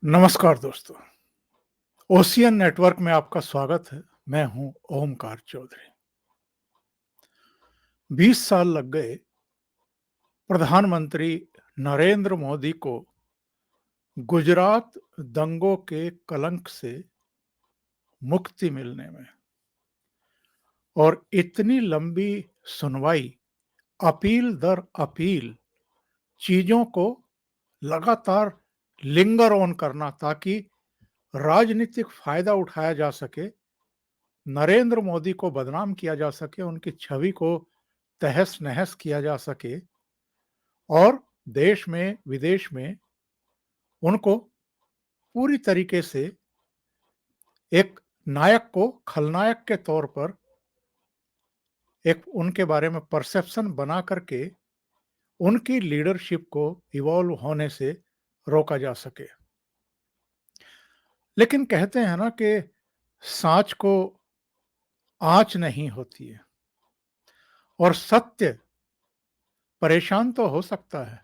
नमस्कार दोस्तों। Ocean network में आपका स्वागत है। मैं हूं ओमकार चौधरी। 20 साल लग गए प्रधानमंत्री नरेंद्र मोदी को गुजरात दंगों के कलंक से मुक्ति मिलने में, और इतनी लंबी सुनवाई, अपील दर अपील, चीजों को लगातार लिंगर ऑन करना ताकि राजनीतिक फायदा उठाया जा सके, नरेंद्र मोदी को बदनाम किया जा सके, उनकी छवि को तहस-नहस किया जा सके और देश में, विदेश में उनको पूरी तरीके से एक नायक को खलनायक के तौर पर एक उनके बारे में परसेप्शन बना करके उनकी लीडरशिप को इवॉल्व होने से रोका जा सके। लेकिन कहते हैं ना कि साँच को आँच नहीं होती है और सत्य परेशान तो हो सकता है,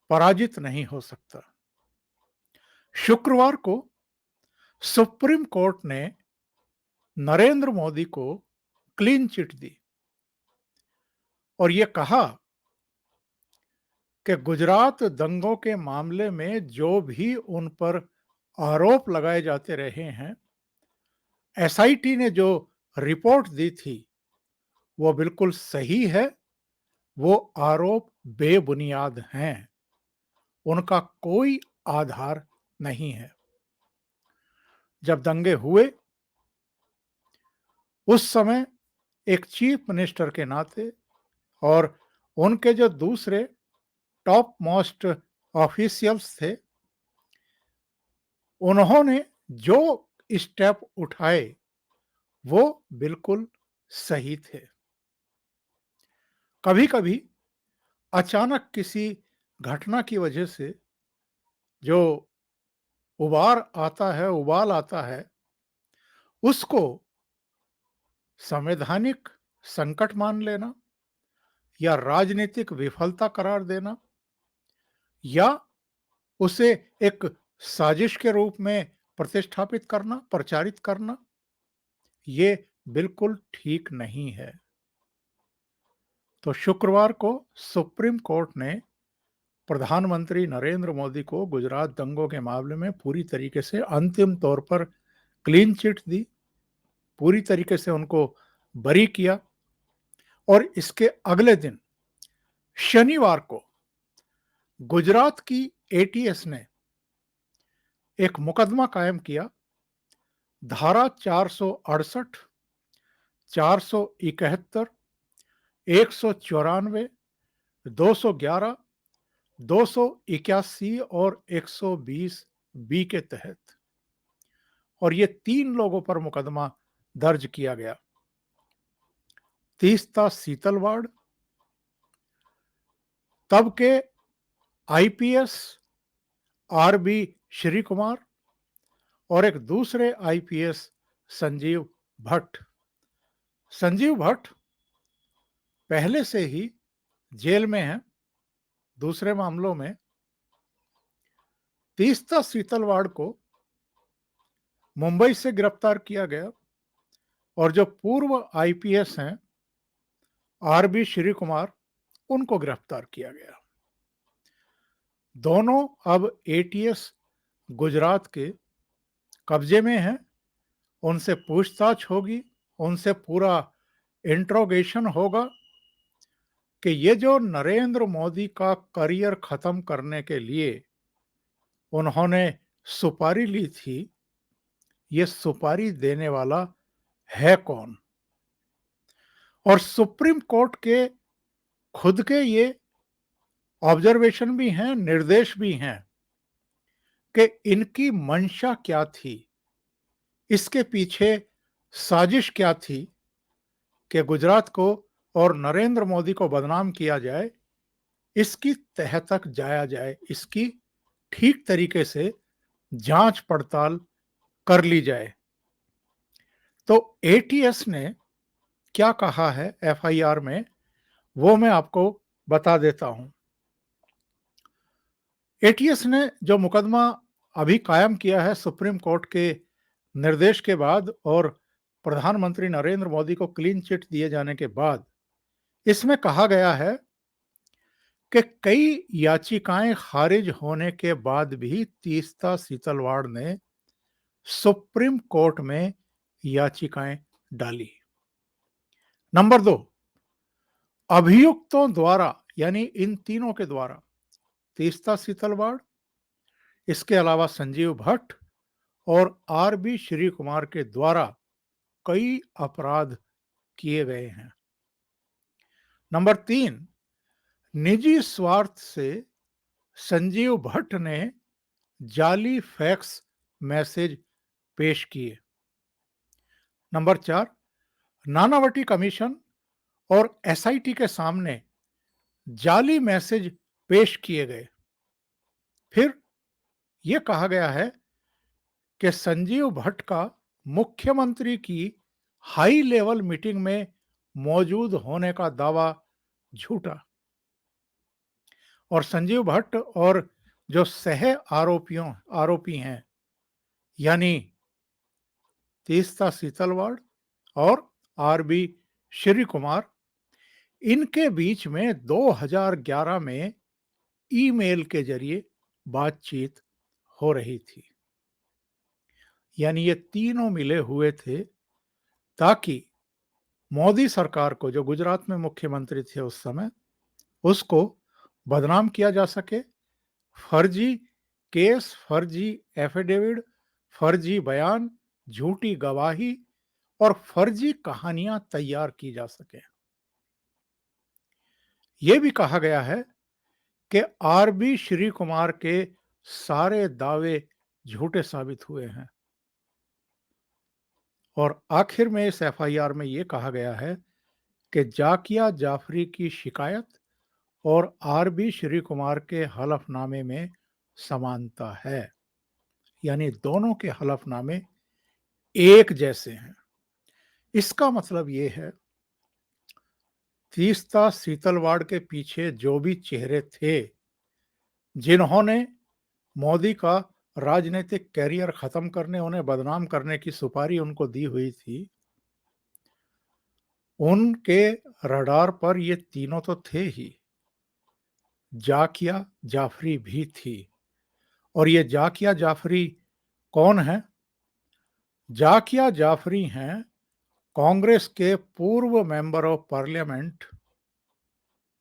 पराजित नहीं हो सकता। शुक्रवार को सुप्रीम कोर्ट ने नरेंद्र मोदी को क्लीन चिट दी और ये कहा कि गुजरात दंगों के मामले में जो भी उन पर आरोप लगाए जाते रहे हैं, एसआईटी ने जो रिपोर्ट दी थी वो बिल्कुल सही है, वो आरोप बेबुनियाद हैं, उनका कोई आधार नहीं है। जब दंगे हुए उस समय एक चीफ मिनिस्टर के नाते और उनके जो दूसरे टॉप मोस्ट ऑफिशियल्स थे, उन्होंने जो स्टेप उठाए वो बिल्कुल सही थे। कभी-कभी अचानक किसी घटना की वजह से जो उबाल आता है, उसको संवैधानिक संकट मान लेना या राजनीतिक विफलता करार देना या उसे एक साजिश के रूप में प्रतिस्थापित करना, प्रचारित करना, ये बिल्कुल ठीक नहीं है। तो शुक्रवार को सुप्रीम कोर्ट ने प्रधानमंत्री नरेंद्र मोदी को गुजरात दंगों के मामले में पूरी तरीके से अंतिम तौर पर क्लीन चिट दी, पूरी तरीके से उनको बरी किया और इसके अगले दिन शनिवार को गुजरात की एटीएस ने एक मुकदमा कायम किया। धारा 468, 471, 194, 211, 281 और 120 बी के तहत, और ये 3 लोगों पर मुकदमा दर्ज किया गया। तीस्ता सीतलवाड़, तब के आईपीएस आरबी श्री कुमार और एक दूसरे आईपीएस संजीव भट्ट। संजीव भट्ट पहले से ही जेल में हैं दूसरे मामलों में। तीस्ता सीतलवाड़ को मुंबई से गिरफ्तार किया गया और जो पूर्व आईपीएस हैं आरबी श्री कुमार, उनको गिरफ्तार किया गया। दोनों अब एटीएस गुजरात के कब्जे में हैं, उनसे पूछताछ होगी, उनसे पूरा इंट्रोगेशन होगा कि ये जो नरेंद्र मोदी का करियर खत्म करने के लिए उन्होंने सुपारी ली थी, ये सुपारी देने वाला है कौन। और सुप्रीम कोर्ट के खुद के ये ऑब्जर्वेशन भी हैं, निर्देश भी हैं कि इनकी मंशा क्या थी, इसके पीछे साजिश क्या थी कि गुजरात को और नरेंद्र मोदी को बदनाम किया जाए, इसकी तह तक जाया जाए, इसकी ठीक तरीके से जांच पड़ताल कर ली जाए। तो एटीएस ने क्या कहा है एफआईआर में, वो मैं आपको बता देता हूं। एटीएस ने जो मुकदमा अभी कायम किया है सुप्रीम कोर्ट के निर्देश के बाद और प्रधानमंत्री नरेंद्र मोदी को क्लीन चिट दिए जाने के बाद। इसमें कहा गया है कि कई याचिकाएं खारिज होने के बाद भी तीस्ता सीतलवाड़ ने सुप्रीम कोर्ट में याचिकाएं डाली। नंबर 2, अभियुक्तों द्वारा, यानी इन तीनों के द्वारा, तीस्ता सीतलवाड़, इसके अलावा संजीव भट्ट और आरबी श्री कुमार के द्वारा कई अपराध किए गए हैं। नंबर 3, निजी स्वार्थ से संजीव भट्ट ने जाली फैक्स मैसेज पेश किए। नंबर 4, नानावटी कमीशन और एसआईटी के सामने जाली मैसेज पेश किए गए। फिर यह कहा गया है कि संजीव भट्ट का मुख्यमंत्री की हाई लेवल मीटिंग में मौजूद होने का दावा झूठा, और संजीव भट्ट और जो सह आरोपी हैं, यानी तीस्ता सीतलवाड़ और आरबी श्री कुमार, इनके बीच में 2011 में ईमेल के जरिए बातचीत हो रही थी। यानी ये तीनों मिले हुए थे ताकि मोदी सरकार को, जो गुजरात में मुख्यमंत्री थे उस समय, उसको बदनाम किया जा सके, फर्जी केस, फर्जी एफिडेविट, फर्जी बयान, झूठी गवाही और फर्जी कहानियां तैयार की जा सके। यह भी कहा गया है कि आरबी श्री कुमार के सारे दावे झूठे साबित हुए हैं। और आखिर में इस एफआईआर में यह कहा गया है कि जाकिया जाफरी की शिकायत और आरबी श्री कुमार के हलफनामे में समानता है, यानी दोनों के हलफनामे एक जैसे हैं। इसका मतलब यह है, तीस्ता सीतलवाड़ के पीछे जो भी चेहरे थे जिन्होंने मोदी का राजनीतिक कैरियर खत्म करने, उन्हें बदनाम करने की सुपारी उनको दी हुई थी, उनके रडार पर ये तीनों तो थे ही, जाकिया जाफरी भी थी। और ये जाकिया जाफरी कौन है? जाकिया जाफरी हैं कांग्रेस के पूर्व मेंबर ऑफ पार्लियामेंट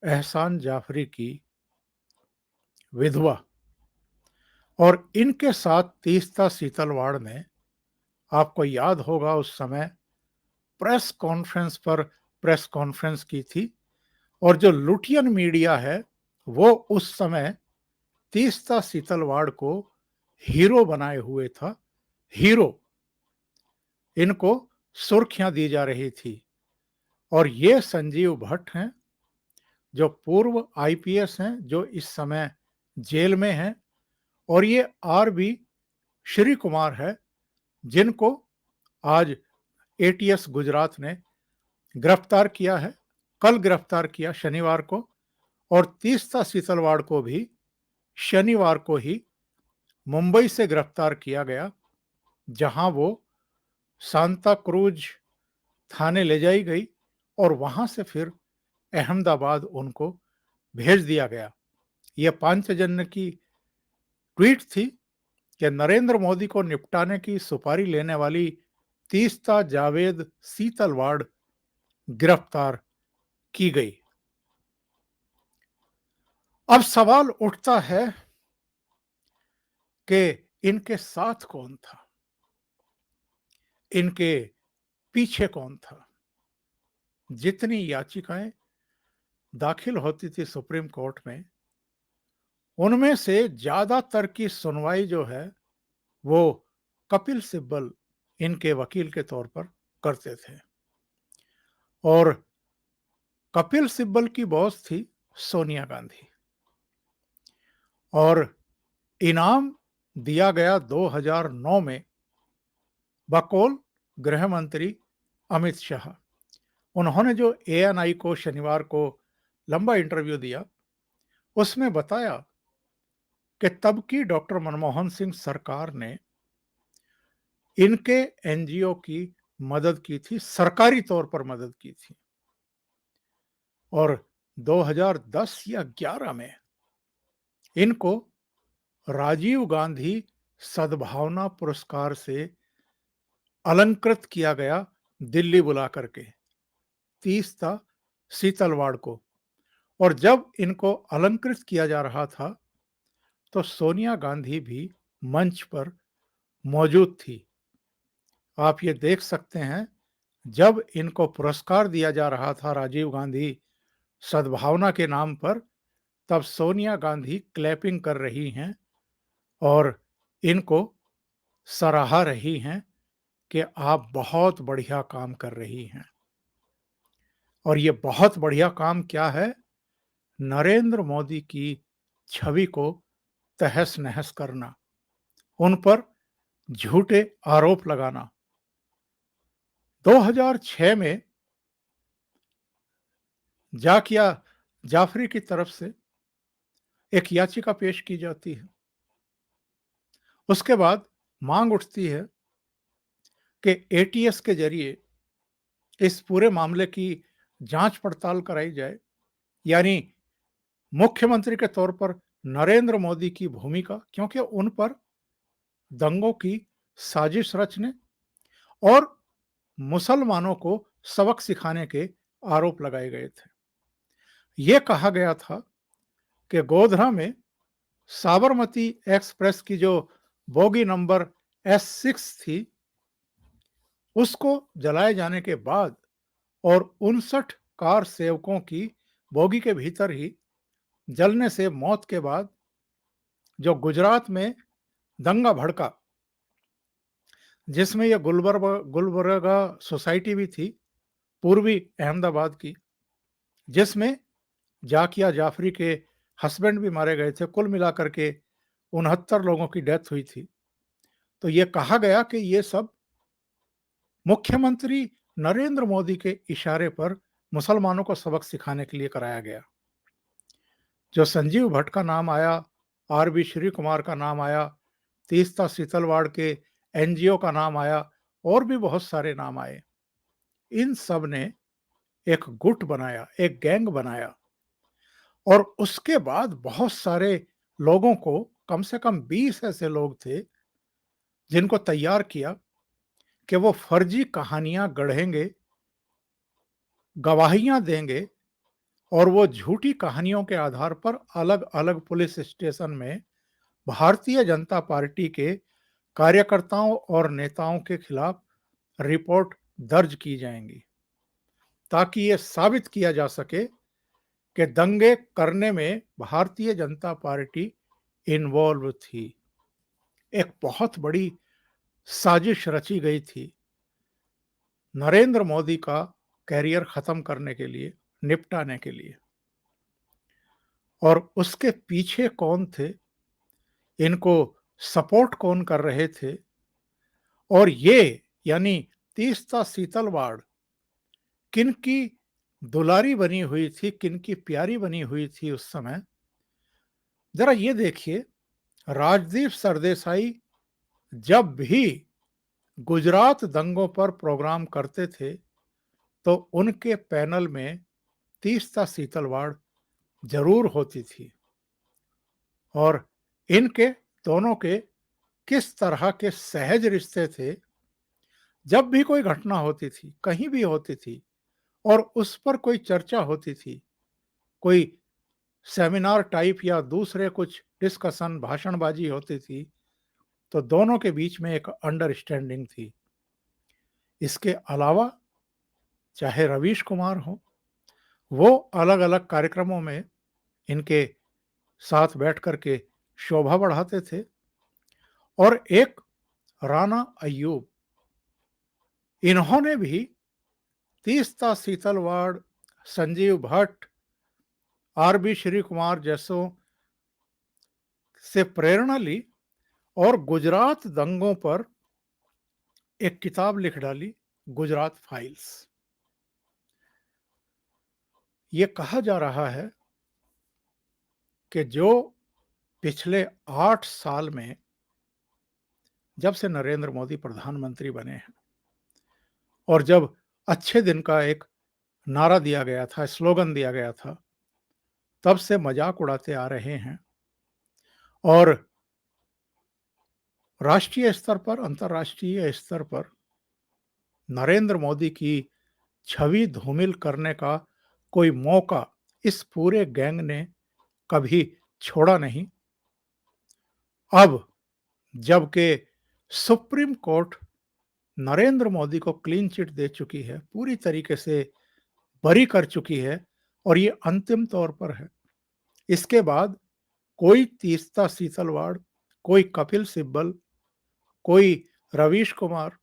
एहसान जाफरी की विधवा। और इनके साथ तीस्ता सीतलवाड़ ने, आपको याद होगा, उस समय प्रेस कॉन्फ्रेंस पर प्रेस कॉन्फ्रेंस की थी, और जो लुटियन मीडिया है वो उस समय तीस्ता सीतलवाड़ को हीरो बनाए हुए था। हीरो, इनको सुर्खियां दी जा रही थी। और ये संजीव भट्ट हैं जो पूर्व आईपीएस हैं, जो इस समय जेल में हैं, और ये आरबी श्री कुमार है जिनको आज एटीएस गुजरात ने गिरफ्तार किया है, कल गिरफ्तार किया शनिवार को, और तीस्ता सीतलवाड़ को भी शनिवार को ही मुंबई से गिरफ्तार किया गया, जहां वो सांता क्रूज थाने ले जाई गई और वहां से फिर अहमदाबाद उनको भेज दिया गया। यह पांचजन्य की ट्वीट थी कि नरेंद्र मोदी को निपटाने की सुपारी लेने वाली तीस्ता जावेद सीतलवाड़ गिरफ्तार की गई। अब सवाल उठता है कि इनके साथ कौन था, इनके पीछे कौन था। जितनी याचिकाएं दाखिल होती थी सुप्रीम कोर्ट में, उनमें से ज्यादातर की सुनवाई जो है वो कपिल सिब्बल इनके वकील के तौर पर करते थे। और कपिल सिब्बल की बॉस थी सोनिया गांधी, और इनाम दिया गया 2009 में बकौल गृह मंत्री अमित शाह। उन्होंने जो एएनआई को शनिवार को लंबा इंटरव्यू दिया, उसमें बताया कि तब की डॉक्टर मनमोहन सिंह सरकार ने इनके एनजीओ की मदद की थी, सरकारी तौर पर मदद की थी। और 2010 या 11 में इनको राजीव गांधी सद्भावना पुरस्कार से अलंकृत किया गया, दिल्ली बुला करके 30 था शीतलवाड़ को। और जब इनको अलंकृत किया जा रहा था तो सोनिया गांधी भी मंच पर मौजूद थी। आप ये देख सकते हैं, जब इनको पुरस्कार दिया जा रहा था राजीव गांधी सद्भावना के नाम पर, तब सोनिया गांधी क्लैपिंग कर रही हैं और इनको सराहा रही हैं कि आप बहुत बढ़िया काम कर रही हैं। और ये बहुत बढ़िया काम क्या है? नरेंद्र मोदी की छवि को तहस-नहस करना, उन पर झूठे आरोप लगाना। 2006 में जाकिया जाफरी की तरफ से एक याचिका पेश की जाती है। उसके बाद मांग उठती है कि एटीएस के जरिए इस पूरे मामले की जांच पड़ताल कराई जाए, यानी मुख्यमंत्री के तौर पर नरेंद्र मोदी की भूमिका, क्योंकि उन पर दंगों की साजिश रचने और मुसलमानों को सबक सिखाने के आरोप लगाए गए थे। यह कहा गया था कि गोधरा में साबरमती एक्सप्रेस की जो बोगी नंबर S6 थी, उसको जलाए जाने के बाद और 59 कार सेवकों की बोगी के भीतर ही जलने से मौत के बाद जो गुजरात में दंगा भड़का, जिसमें यह गुलबर्गा सोसाइटी भी थी, पूर्वी अहमदाबाद की, जिसमें जाकिया जाफरी के हस्बैंड भी मारे गए थे। कुल मिलाकर के 69 लोगों की डेथ हुई थी। तो ये कहा गया कि ये सब मुख्यमंत्री नरेंद्र मोदी के इशारे पर मुसलमानों को सबक सिखाने के लिए कराया गया। जो संजीव भट्ट का नाम आया, आर.बी. श्री कुमार का नाम आया, तीस्ता सीतलवाड़ के एनजीओ का नाम आया और भी बहुत सारे नाम आए। इन सब ने एक गुट बनाया, एक गैंग बनाया और उसके बाद बहुत सारे लोगों को, कम से कम 20 ऐसे लोग थे जिनको तैयार किया कि वो फर्जी कहानियां गढ़ेंगे, गवाहियां देंगे और वो झूठी कहानियों के आधार पर अलग-अलग पुलिस स्टेशन में भारतीय जनता पार्टी के कार्यकर्ताओं और नेताओं के खिलाफ रिपोर्ट दर्ज की जाएंगी, ताकि ये साबित किया जा सके कि दंगे करने में भारतीय जनता पार्टी इन्वॉल्व थी। एक बहुत बड़ी साजिश रची गई थी नरेंद्र मोदी का कैरियर खत्म करने के लिए, निपटाने के लिए। और उसके पीछे कौन थे, इनको सपोर्ट कौन कर रहे थे, और ये यानी तीस्ता सीतलवाड़ किनकी दुलारी बनी हुई थी, किनकी प्यारी बनी हुई थी उस समय, जरा ये देखिए। राजदीप सरदेसाई जब भी गुजरात दंगों पर प्रोग्राम करते थे तो उनके पैनल में तीस्ता सीतलवाड़ जरूर होती थी। और इनके दोनों के किस तरह के सहज रिश्ते थे। जब भी कोई घटना होती थी, कहीं भी होती थी और उस पर कोई चर्चा होती थी, कोई सेमिनार टाइप या दूसरे कुछ डिस्कशन, भाषणबाजी होती थी, तो दोनों के बीच में एक अंडरस्टैंडिंग थी। इसके अलावा चाहे रवीश कुमार हो, वो अलग-अलग कार्यक्रमों में इनके साथ बैठ कर के शोभा बढ़ाते थे। और एक राणा अय्यूब, इन्होंने भी तीस्ता सीतलवाड़, संजीव भट्ट, आर.बी. श्री कुमार जैसों से प्रेरणा ली और गुजरात दंगों पर एक किताब लिख डाली, गुजरात फाइल्स। ये कहा जा रहा है कि जो पिछले 8 साल में जब से नरेंद्र मोदी प्रधानमंत्री बने हैं और जब अच्छे दिन का एक नारा दिया गया था, स्लोगन दिया गया था, तब से मजाक उड़ाते आ रहे हैं और राष्ट्रीय स्तर पर, अंतर्राष्ट्रीय स्तर पर नरेंद्र मोदी की छवि धूमिल करने का कोई मौका इस पूरे गैंग ने कभी छोड़ा नहीं। अब जबकि सुप्रीम कोर्ट नरेंद्र मोदी को क्लीन चिट दे चुकी है, पूरी तरीके से बरी कर चुकी है और ये अंतिम तौर पर है। इसके बाद कोई तीस्ता सीतलवाड़, कोई कपिल सिब्बल, कोई रवीश कुमार,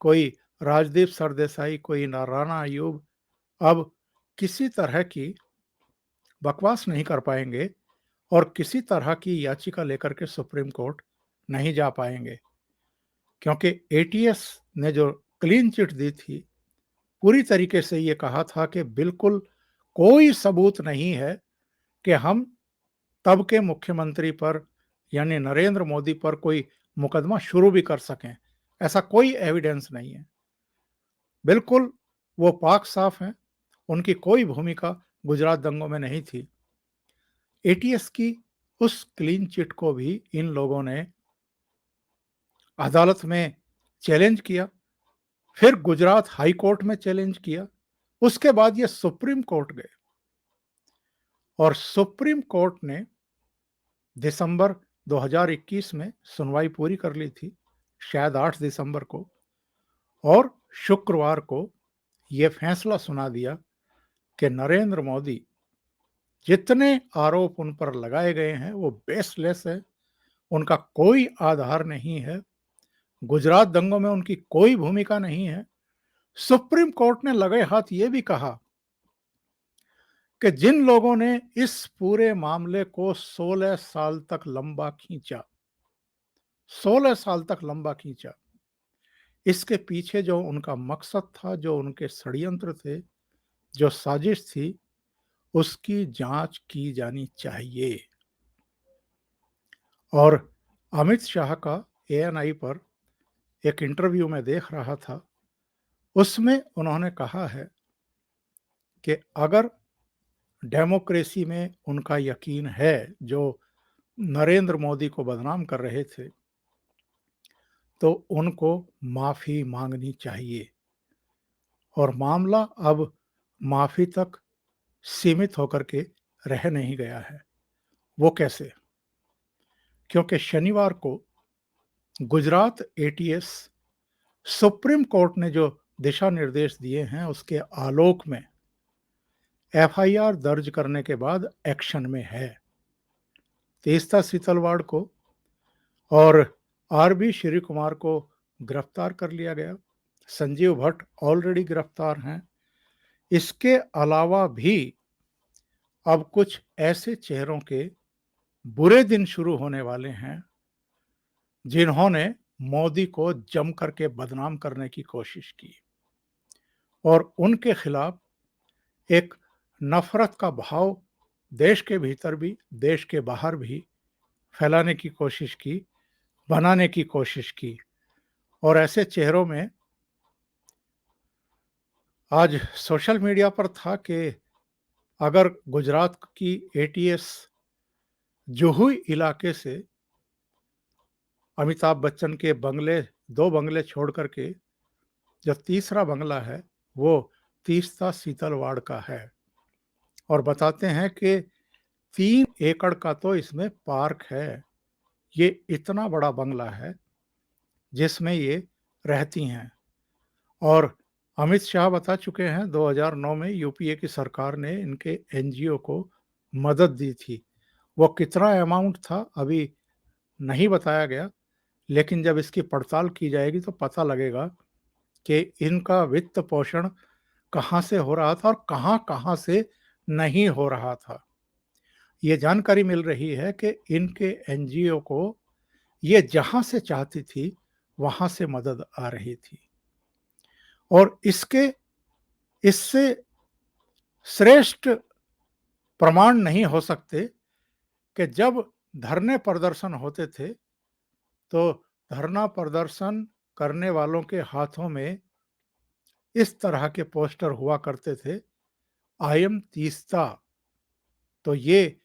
कोई राजदीप सरदेसाई, कोई राणा अयूब अब किसी तरह की बकवास नहीं कर पाएंगे और किसी तरह की याचिका लेकर के सुप्रीम कोर्ट नहीं जा पाएंगे, क्योंकि एटीएस ने जो क्लीन चिट दी थी, पूरी तरीके से ये कहा था कि बिल्कुल कोई सबूत नहीं है कि हम तब के मुख्यमंत्री पर यानी नरेंद्र मोदी पर कोई मुकदमा शुरू भी कर सकें। ऐसा कोई एविडेंस नहीं है। बिल्कुल वो पाक साफ हैं, उनकी कोई भूमिका गुजरात दंगों में नहीं थी। एटीएस की उस क्लीन चिट को भी इन लोगों ने अदालत में चैलेंज किया, फिर गुजरात हाई कोर्ट में चैलेंज किया, उसके बाद ये सुप्रीम कोर्ट गए और सुप्रीम कोर्ट ने दिसंबर 2021 में सुनवाई पूरी कर ली थी, शायद 8 दिसंबर को, और शुक्रवार को यह फैसला सुना दिया कि नरेंद्र मोदी जितने आरोप उन पर लगाए गए हैं वो बेसलेस है, उनका कोई आधार नहीं है, गुजरात दंगों में उनकी कोई भूमिका नहीं है। सुप्रीम कोर्ट ने लगे हाथ ये भी कहा कि जिन लोगों ने इस पूरे मामले को 16 साल तक लंबा खींचा, 16 साल तक लंबा खींचा, इसके पीछे जो उनका मकसद था, जो उनके षड्यंत्र थे, जो साजिश थी, उसकी जांच की जानी चाहिए। और अमित शाह का एएनआई पर एक इंटरव्यू में देख रहा था, उसमें उन्होंने कहा है कि अगर डेमोक्रेसी में उनका यकीन है, जो नरेंद्र मोदी को बदनाम कर रहे थे, तो उनको माफी मांगनी चाहिए और मामला अब माफी तक सीमित होकर के रह नहीं गया है। वो कैसे? क्योंकि शनिवार को गुजरात एटीएस सुप्रीम कोर्ट ने जो दिशा निर्देश दिए हैं उसके आलोक में एफआईआर दर्ज करने के बाद एक्शन में है। तेस्ता सीतलवाड़ को और आरबी श्री कुमार को गिरफ्तार कर लिया गया। संजीव भट्ट ऑलरेडी गिरफ्तार हैं। इसके अलावा भी अब कुछ ऐसे चेहरों के बुरे दिन शुरू होने वाले हैं जिन्होंने मोदी को जम करके बदनाम करने की कोशिश की और उनके खिलाफ एक नफरत का भाव देश के भीतर भी, देश के बाहर भी फैलाने की कोशिश की, बनाने की कोशिश की। और ऐसे चेहरों में आज सोशल मीडिया पर था कि अगर गुजरात की एटीएस जुहू इलाके से अमिताभ बच्चन के बंगले, 2 बंगले छोड़ करके जो तीसरा बंगला है वो तीस्ता सीतलवाड़ का है और बताते हैं कि 3 एकड़ का तो इसमें पार्क है। ये इतना बड़ा बंगला है जिसमें ये रहती हैं। और अमित शाह बता चुके हैं 2009 में यूपीए की सरकार ने इनके एनजीओ को मदद दी थी। वो कितना अमाउंट था अभी नहीं बताया गया, लेकिन जब इसकी पड़ताल की जाएगी तो पता लगेगा कि इनका वित्त पोषण कहाँ से हो रहा था और कहाँ-कहाँ से नहीं हो रहा था। ये जानकारी मिल रही है कि इनके एनजीओ को ये जहाँ से चाहती थी, वहाँ से मदद आ रही थी। और इससे श्रेष्ठ प्रमाण नहीं हो सकते कि जब धरने प्रदर्शन होते थे, तो धरना प्रदर्शन करने वालों के हाथों में इस तरह के पोस्टर हुआ करते थे, आई एम तीस्ता। तो ये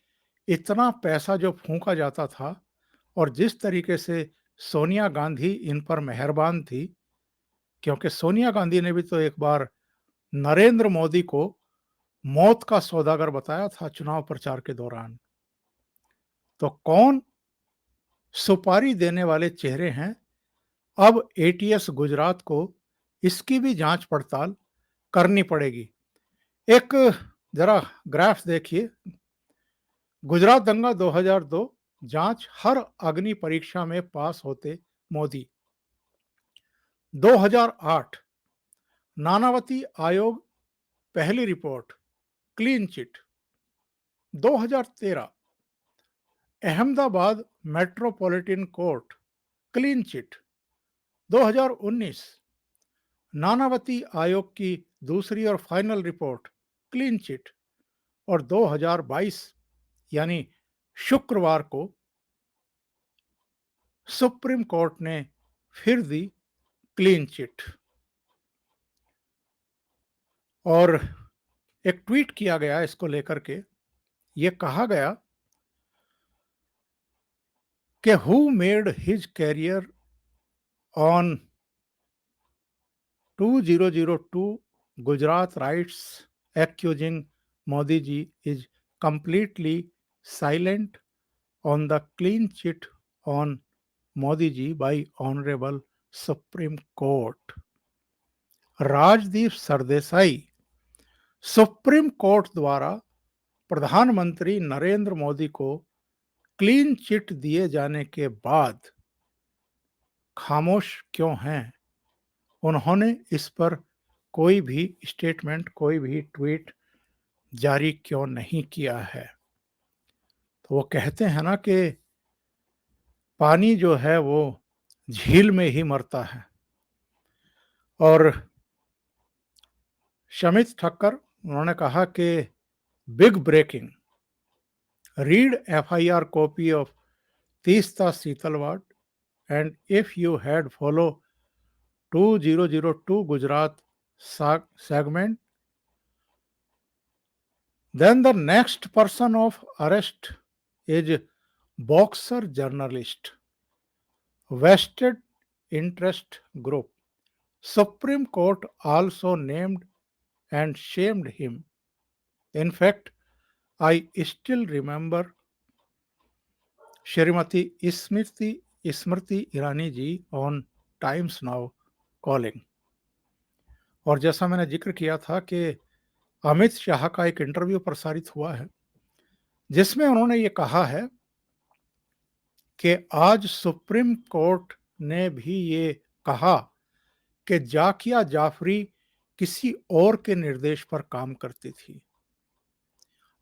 इतना पैसा जो फूँका जाता था और जिस तरीके से सोनिया गांधी इन पर मेहरबान थी, क्योंकि सोनिया गांधी ने भी तो एक बार नरेंद्र मोदी को मौत का सौदागर बताया था चुनाव प्रचार के दौरान। तो कौन सुपारी देने वाले चेहरे हैं, अब एटीएस गुजरात को इसकी भी जांच पड़ताल करनी पड़ेगी। एक जरा ग्राफ देखिए, गुजरात दंगा 2002, जांच हर अग्नि परीक्षा में पास होते मोदी। 2008 नानावती आयोग पहली report clean chit. 2013 Ahmedabad metropolitan court clean chit. 2019 Nanavati आयोग की दूसरी और फाइनल रिपोर्ट क्लीन चिट। और 2022 यानी शुक्रवार को सुप्रीम कोर्ट ने फिर दी क्लीन चिट। और एक ट्वीट किया गया इसको लेकर के, ये कहा गया कि who made his career on 2002 Gujarat riots accusing Modi ji is completely silent on the clean chit on Modi ji by Honorable Supreme Court। Rajdeep Sardesai, supreme court द्वारा प्रधानमंत्री नरेंद्र मोदी को क्लीन चिट दिए जाने के बाद खामोश क्यों हैं? उन्होंने इस पर कोई भी स्टेटमेंट, कोई भी ट्वीट जारी क्यों नहीं किया है? तो वो कहते हैं ना कि पानी जो है वो झील में ही मरता है। और शमित ठक्कर, उन्होंने कहा कि big breaking, read FIR copy of Teesta Setalvad and if you had follow 2002 Gujarat segment, then the next person of arrest is boxer journalist, vested interest group. Supreme Court also named and shamed him. In fact, I still remember Shrimati Smriti Irani ji on Times Now calling। और जैसा मैंने जिक्र किया था कि अमित शाह का एक interview प्रसारित हुआ है जिसमें उन्होंने ये कहा है कि आज सुप्रीम कोर्ट ने भी ये कहा कि जाकिया जाफरी किसी और के निर्देश पर काम करती थी।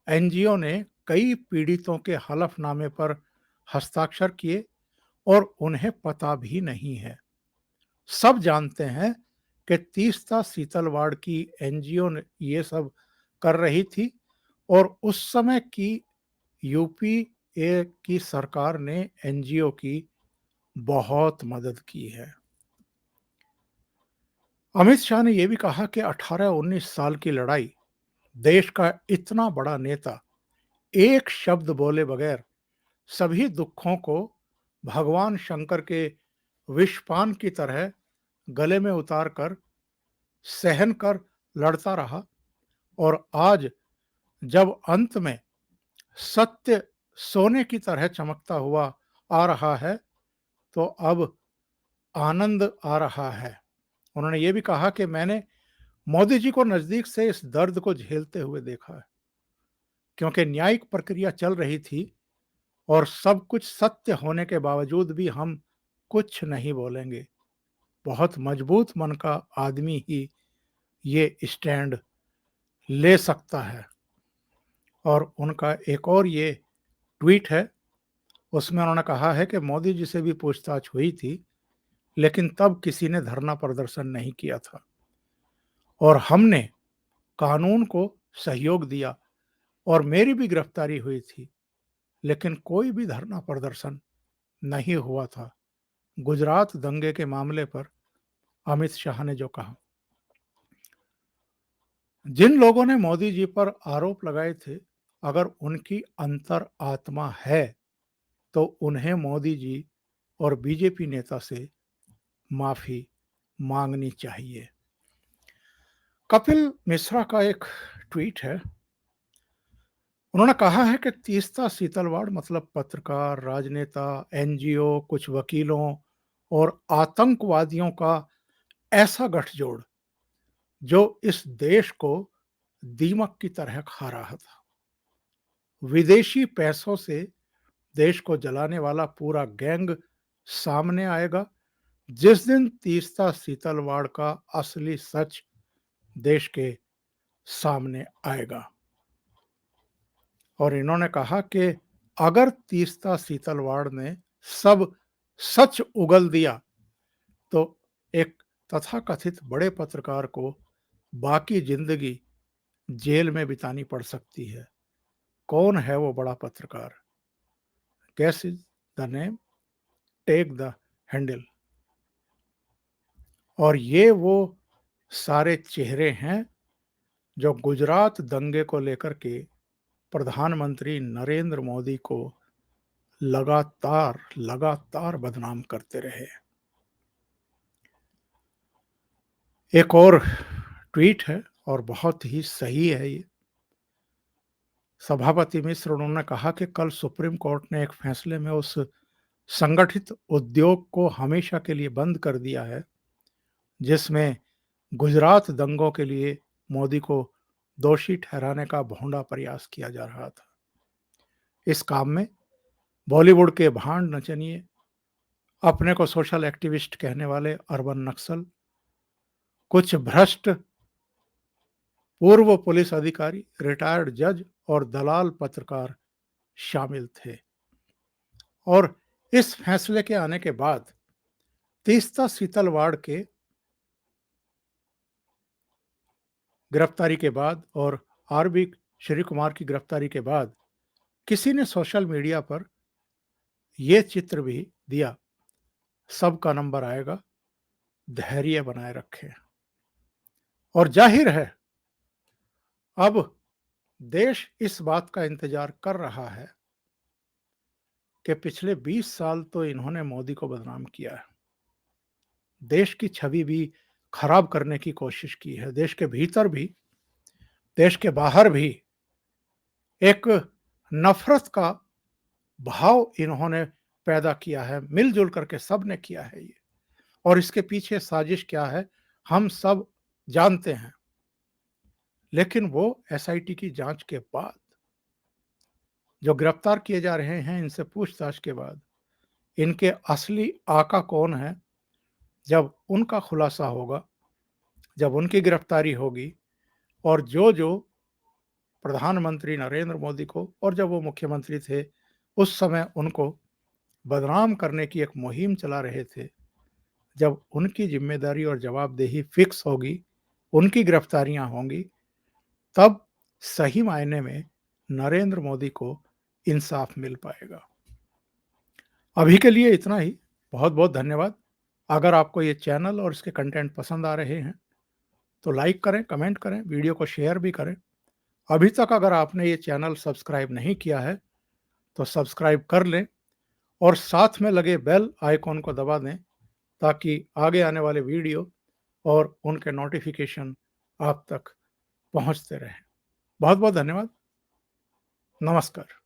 एनजीओ ने कई पीड़ितों के हलफनामे पर हस्ताक्षर किए और उन्हें पता भी नहीं है। सब जानते हैं कि तीस्ता सीतलवाड़ की एनजीओ ने ये सब कर रही थी और उस समय की यूपीए की सरकार ने एनजीओ की बहुत मदद की है। अमित शाह ने यह भी कहा कि 18-19 साल की लड़ाई, देश का इतना बड़ा नेता एक शब्द बोले बगैर सभी दुखों को भगवान शंकर के विषपान की तरह गले में उतार कर सहन कर लड़ता रहा। और आज जब अंत में सत्य सोने की तरह चमकता हुआ आ रहा है तो अब आनंद आ रहा है। उन्होंने ये भी कहा कि मैंने मोदी जी को नजदीक से इस दर्द को झेलते हुए देखा है, क्योंकि न्यायिक प्रक्रिया चल रही थी और सब कुछ सत्य होने के बावजूद भी हम कुछ नहीं बोलेंगे। बहुत मजबूत मन का आदमी ही ये स्टैंड ले सकता है। और उनका एक और ये ट्वीट है, उसमें उन्होंने कहा है कि मोदी जी से भी पूछताछ हुई थी, लेकिन तब किसी ने धरना प्रदर्शन नहीं किया था और हमने कानून को सहयोग दिया और मेरी भी गिरफ्तारी हुई थी, लेकिन कोई भी धरना प्रदर्शन नहीं हुआ था। गुजरात दंगे के मामले पर अमित शाह ने जो कहा, जिन लोगों ने मोदी जी पर आरोप लगाए थे, अगर उनकी अंतर आत्मा है तो उन्हें मोदी जी और बीजेपी नेता से माफी मांगनी चाहिए। कपिल मिश्रा का एक ट्वीट है। उन्होंने कहा है कि तीस्ता सीतलवाड़ मतलब पत्रकार, राजनेता, एनजीओ, कुछ वकीलों और आतंकवादियों का ऐसा गठजोड़ जो इस देश को दीमक की तरह खा रहा था। विदेशी पैसों से देश को जलाने वाला पूरा गैंग सामने आएगा जिस दिन तीस्ता सीतलवाड़ का असली सच देश के सामने आएगा। और इन्होंने कहा कि अगर तीस्ता सीतलवाड़ ने सब सच उगल दिया तो एक तथाकथित बड़े पत्रकार को बाकी जिंदगी जेल में बितानी पड़ सकती है। कौन है वो बड़ा पत्रकार? Guess is the name, take the handle. और ये वो सारे चेहरे हैं जो गुजरात दंगे को लेकर के प्रधानमंत्री नरेंद्र मोदी को लगातार लगातार बदनाम करते रहे। एक और ट्वीट है और बहुत ही सही है ये। सभापति मिश्र उन्होंने कहा कि कल सुप्रीम कोर्ट ने एक फैसले में उस संगठित उद्योग को हमेशा के लिए बंद कर दिया है जिसमें गुजरात दंगों के लिए मोदी को दोषी ठहराने का भोंडा प्रयास किया जा रहा था। इस काम में बॉलीवुड के भांड नचनिए, अपने को सोशल एक्टिविस्ट कहने वाले अर्बन नक्सल, कुछ भ्रष्ट पूर्व पुलिस अधिकारी, रिटायर्ड जज और दलाल पत्रकार शामिल थे। और इस फैसले के आने के बाद तीस्ता सीतलवाड़ के गिरफ्तारी के बाद और आरबी श्री कुमार की गिरफ्तारी के बाद किसी ने सोशल मीडिया पर यह चित्र भी दिया, सबका नंबर आएगा, धैर्य बनाए रखें। और जाहिर है अब देश इस बात का इंतजार कर रहा है कि पिछले 20 साल तो इन्होंने मोदी को बदनाम किया है, देश की छवि भी खराब करने की कोशिश की है, देश के भीतर भी देश के बाहर भी एक नफरत का भाव इन्होंने पैदा किया है। मिलजुल करके सब ने किया है ये, और इसके पीछे साजिश क्या है हम सब जानते हैं। लेकिन वो एसआईटी की जांच के बाद जो गिरफ्तार किए जा रहे हैं, इनसे पूछताछ के बाद इनके असली आका कौन है, जब उनका खुलासा होगा, जब उनकी गिरफ्तारी होगी, और जो जो प्रधानमंत्री नरेंद्र मोदी को और जब वो मुख्यमंत्री थे उस समय उनको बदनाम करने की एक मुहिम चला रहे थे, जब उनकी जिम्मेदारी और जवाबदेही फिक्स होगी, उनकी गिरफ्तारियां होंगी, तब सही मायने में नरेंद्र मोदी को इंसाफ मिल पाएगा। अभी के लिए इतना ही। बहुत बहुत धन्यवाद। अगर आपको ये चैनल और इसके कंटेंट पसंद आ रहे हैं तो लाइक करें, कमेंट करें, वीडियो को शेयर भी करें। अभी तक अगर आपने ये चैनल सब्सक्राइब नहीं किया है तो सब्सक्राइब कर लें और साथ में लगे बेल आइकॉन को दबा दें ताकि आगे आने वाले वीडियो और उनके नोटिफिकेशन आप तक पहुंचते रहें। बहुत बहुत धन्यवाद। नमस्कार।